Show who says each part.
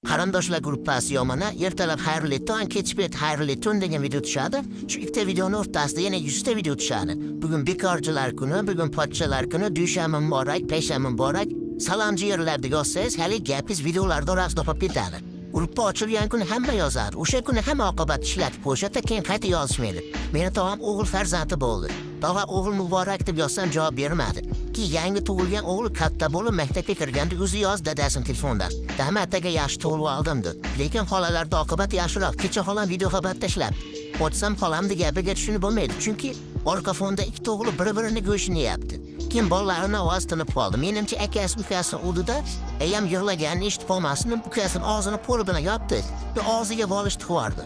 Speaker 1: Qarindoshlar gruppasi yomona, ertalab xayrli tong, kechpet xayrli tun degan video tushadi. Shu ikkita videoni o'rtasida yana 100 ta video tushadi. Bugun bekorchilar kuni, bugun pochchalar kuni, dushanba muborak, payshanba muborak. Salomchi yerlarda yozsangiz, hali gapingiz videolarda orasida topib ketadi. Gruppa ochilgan kuni hamma yozadi. O'sha kuni hamma oqibat ishlatib qo'yishadi, keyin qayta yozishmaydi. Meni tog'am o'g'il farzandi bo'ldi. Tog'a o'g'il muborak deb yozsam javob bermadi. Ki yangi tug'ilgan o'g'il katta bo'lib maktabga kirganda o'zi yozdi dadasining telefondan. Damataga yaxshi tug'ilib oldim dedi. Lekin xolalarda oqibat yaxshiroq. Kecha xolam video xabar tashlab. O'tsam xolamning gapiga tushunib bo'lmaydi. Chunki orqa fonda ikkita o'g'il bir-birini go'shlayapti. Keyin bolalarini ovoz tinib qoldi. Menimcha akasi ukasi o'dida ayam yig'laganini eshitib qolmasin, ukasining og'zini qo'li bilan yopdi va og'ziga bolish tiqvardi.